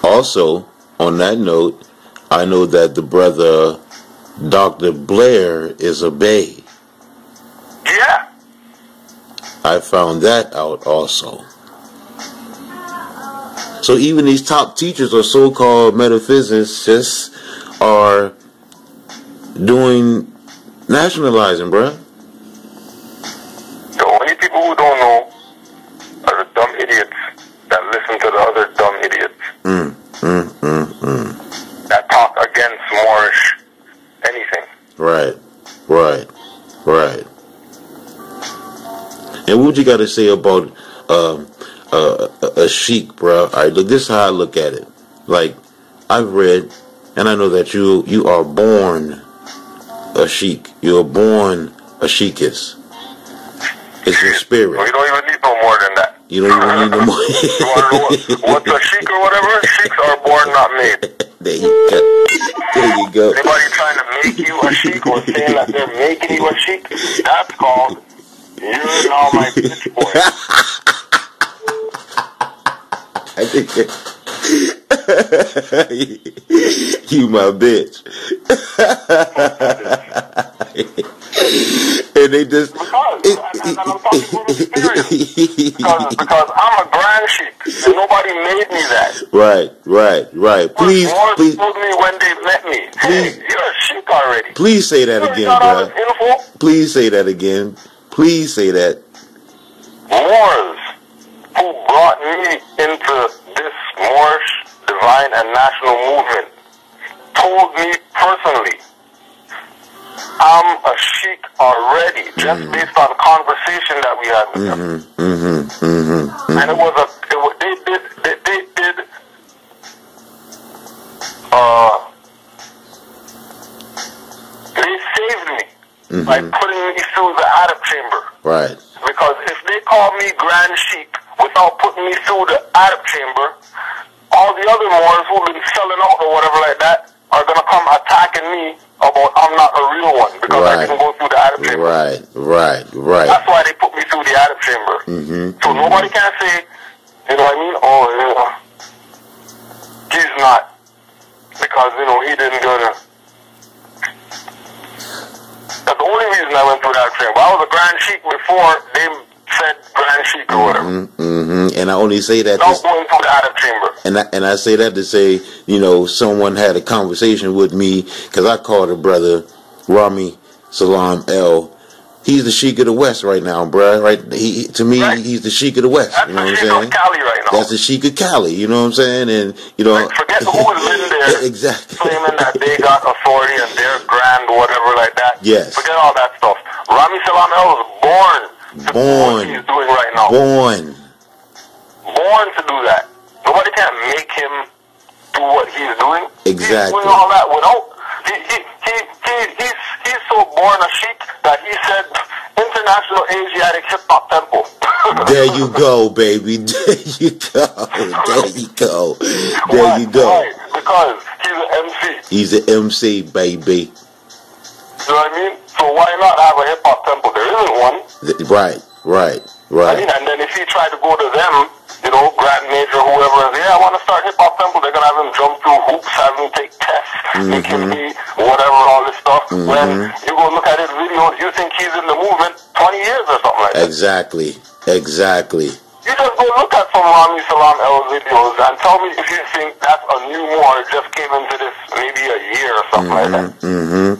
Also, on that note, I know that the brother Dr. Blair is a Bay. Yeah. I found that out also. So even these top teachers or so-called metaphysicists are doing nationalizing, bruh. The only people who don't know are the dumb idiots that listen to the other dumb idiots. That talk against Moorish anything. Right. And what you got to say about a sheik, bro? All right, look, this is how I look at it. Like, I've read, and I know that you are born a sheik. You are born a sheikess. It's your spirit. Well, you don't even need no more than that. You don't even need no more. You want to know what's a sheik or whatever? Sheiks are born, not made. There you go. Anybody trying to make you a sheik or saying that they're making you a sheik, that's called you're now my bitch boy. I think you my bitch. And they just... And I'm talking from experience. Because I'm a grand sheik, and nobody made me that. Right. Please. Told me when they met me, hey, you're a sheik already. Please say that again, bro. Please say that again. Please say that. Moors who brought me into this Moorish divine and national movement told me personally, I'm a sheik already, just based on conversation that we had with them. And they saved me by putting me through the Arab chamber. Right. Because if they call me Grand Sheik without putting me through the Arab chamber, all the other Moors who've been selling out or whatever like that are going to come attacking me about I'm not a real one because I didn't go through the Arab chamber. Right. That's why they put me through the Arab chamber. So nobody can say, you know what I mean? Oh, he's not. Because, he didn't go to... That's the only reason I went through that chamber. I was a Grand Sheik before they said Grand Sheik or whatever. And I only say that... Not going through the Arab chamber. And I say that to say, someone had a conversation with me, because I called a brother, Rami Salam El. He's the Sheik of the West right now, bruh. Right? To me, he's the Sheik of the West. That's you know what I'm saying? That's the Sheik of Cali right now. That's the Sheik of Cali. You know what I'm saying? And forget who was in there, exactly, claiming that they got authority and they're grand, whatever like that. Yes. Forget all that stuff. Rami Salam El was born to do what he's doing right now. Born to do that. Nobody can make him do what he's doing. Exactly. He's doing all that without. He's so born a sheik that he said International Asiatic Hip Hop Temple. There you go, baby. There you go. Why? Because he's an MC. He's an MC, baby. You know what I mean? So why not have a hip hop temple? There isn't one. Right. I mean, and then if he tried to go to them, Grand Major, whoever, and I want to start hip hop temple, they're gonna have him jump through hoops, have him take tests, make him be whatever, all this stuff. When you go look at his videos, you think he's in the movement 20 years or something like that. Exactly. You just go look at some Rami Salam El videos and tell me if you think that's a new Moor just came into this maybe a year or something like that. And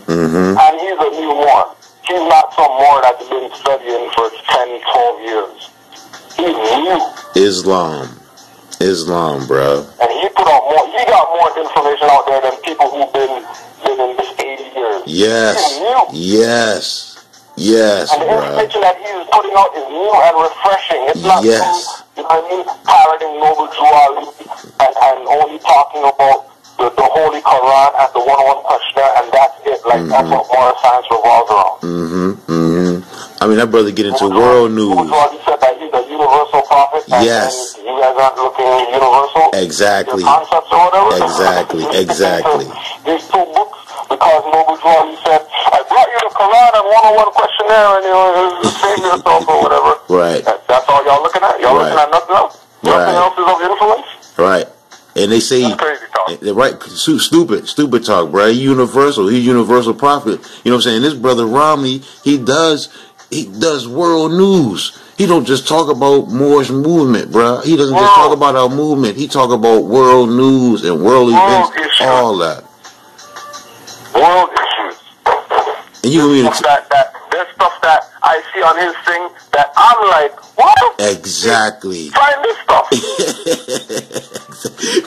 he's a new Moor. He's not some Moor that's been studying for 10, 12 years. He's new. Islam, bro. And he got more information out there than people who've been in this 80 years. Yes. And the information that he's putting out is new and refreshing. It's not parroting noble duality and only talking about the Holy Quran and the 101 Krishna, and that's it. That's what moral science revolves around. I mean, that brother get into world news. He said that he's a universal prophet. Yes. And you guys aren't looking universal. Exactly. Your concepts or whatever. Exactly. These two books, because Noble Joel, he said, I brought you the Quran and 101 questionnaire, and save yourself or whatever. Right. That's all y'all looking at? Y'all looking at nothing else? Nothing else is of influence? Right. And they say, stupid talk, bro. He's universal prophet. You know what I'm saying? This brother Rami, he does world news. He don't just talk about Moorish movement, bro. He doesn't just talk about our movement. He talk about world news and world events, issues. All that. World issues. And you mean there's stuff that I see on his thing that I'm like, what? Exactly. Find this stuff.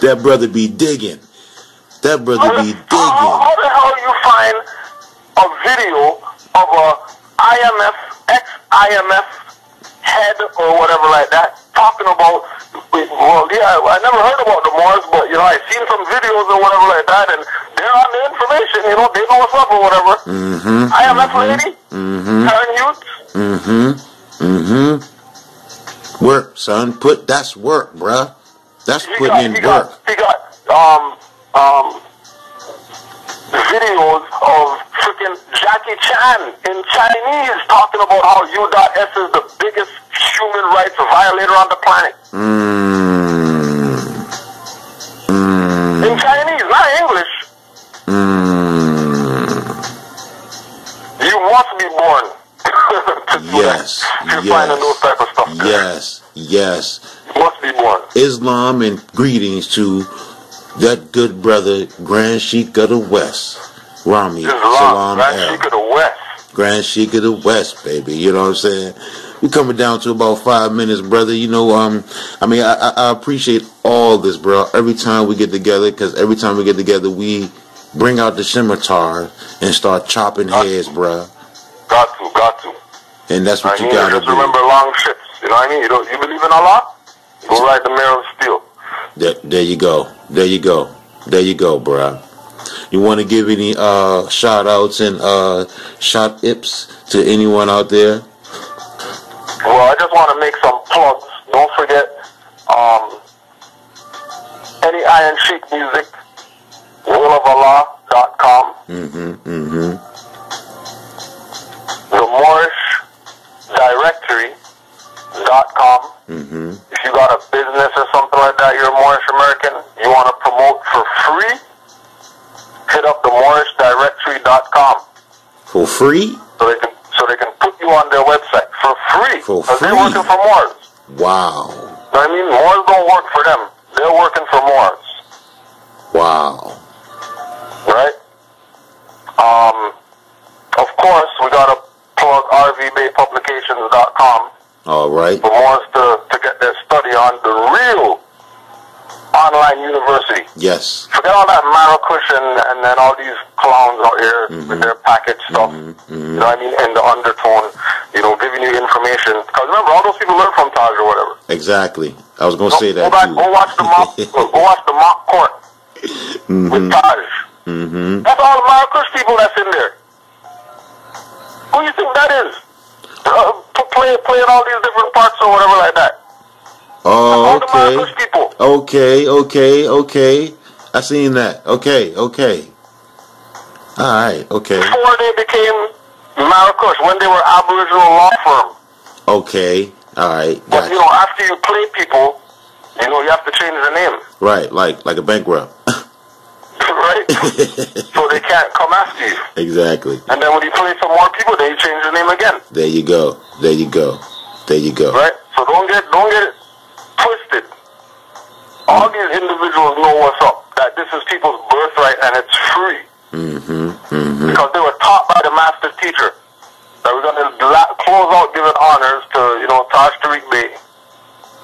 That brother be digging. How the hell you find a video of a ex-IMF head or whatever like that talking about, I never heard about the Moors, but I seen some videos or whatever like that, and they're on the information, they know what's up or whatever. IMF lady, telling youths. Work, son. That's work, bruh. That's putting in work. He got videos of freaking Jackie Chan in Chinese talking about how U.S. is the biggest human rights violator on the planet. In Chinese, not English. You must be born. you're finding those type of stuff there. Yes, yes. You must be born. Islam and greetings to that good brother, Grand Sheik of the West, Rami. Islam, Grand Sheik of the West. Grand Sheik of the West, baby. You know what I'm saying? We're coming down to about 5 minutes, brother. You know, I mean, I appreciate all this, bro. Every time we get together, because every time we get together, we bring out the scimitar and start chopping heads, bro. Got to. And that's what you gotta just do. Remember long ships. You know what I mean? You believe in Allah? Go ride the mare of steel. There you go. There you go, bro. You want to give any shout outs and shout ips to anyone out there? Well, I just want to make some plugs. Don't forget, any Iron Sheik music, willofalah.com. The Moorish Directory.com. If you got a business or something like that, you're a Moorish American, you want to promote for free, hit up the MoorishDirectory.com. For free? So they can put you on their website for free. Because they're working for Moors. Wow. You know what I mean? Moors don't work for them. They're working for Moors. Wow. Right? Of course, we got to plug RVBayPublications.com. All right. For Moors to get their study on the real online university. Yes. Forget all that Marrakesh and then all these clowns out here with their package stuff. You know what I mean? In the undertone, you know, giving you information. Because remember, all those people learn from Taj or whatever. Exactly. I was going to say that too. Go watch the mock court with Taj. That's all the Marrakesh people that's in there. Who do you think that is? Playing all these different parts or whatever like that. Oh, okay. All the people. Okay. I seen that. Okay. All right. Okay. Before they became Marrakesh, when they were Aboriginal law firm. Okay. All right. But you know, after you play people, you know, you have to change the name. Right. Like a bankrupt. Right. So they can't come after you. Exactly. And then when you play some more people, then you change the name again. There you go. Right. So don't get it twisted. All these individuals know what's up. That this is people's birthright and it's free. Because they were taught by the master teacher that we're going to close out giving honors to, you know, Taj Tariq Bey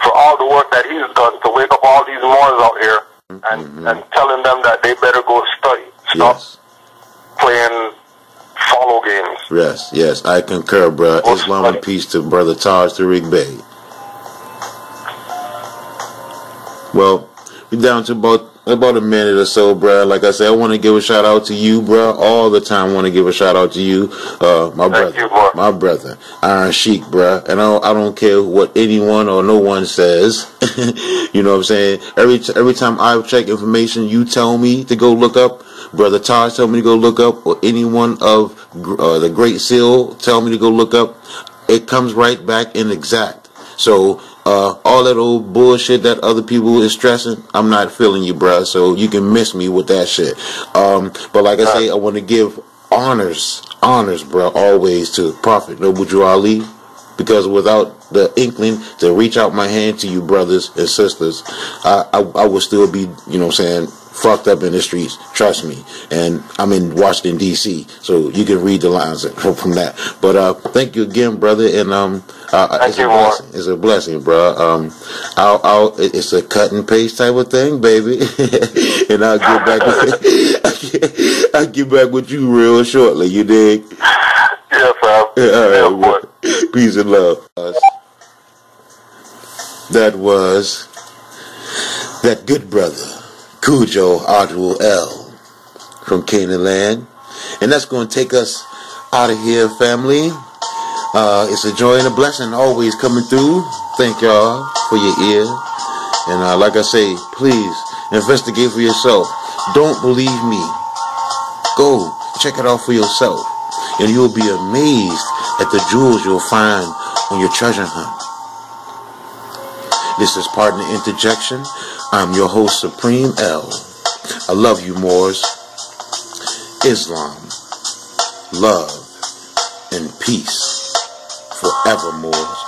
for all the work that he's done to wake up all these Moors out here and telling them that they better go study. Stop playing follow games. Yes, I concur, bro. Islam and peace to brother Taj Tariq Bey. Well, we're down to about a minute or so, bro. Like I said, I want to give a shout out to you, bro. All the time, I want to give a shout out to you, my brother, Iron Sheik, bro. And I don't care what anyone or no one says. You know what I'm saying? Every time I check information, you tell me to go look up. Brother Taj tell me to go look up, or anyone of the Great Seal tell me to go look up. It comes right back in exact. So all that old bullshit that other people is stressing, I'm not feeling you, bruh. So you can miss me with that shit. But like I say, I want to give honors, bruh, always to Prophet Noble Drew Ali, because without the inkling to reach out my hand to you, brothers and sisters, I would still be, you know what I'm saying, fucked up in the streets, trust me. And I'm in Washington D.C., so you can read the lines from that. But thank you again, brother, and it's a blessing, bro. It's a cut and paste type of thing, baby. And I'll get back I'll get back with you real shortly, you dig? Yes, sir. All right, peace and love. That was that good brother Kudjo Adwo L from Canaan Land, and that's going to take us out of here, family. It's a joy and a blessing always coming through. Thank y'all for your ear, and like I say, please investigate for yourself. Don't believe me. Go check it out for yourself, and you'll be amazed at the jewels you'll find on your treasure hunt. This is Partner Interjection. I'm your host, Supreme L. I love you, Moors. Islam, love, and peace forever, Moors.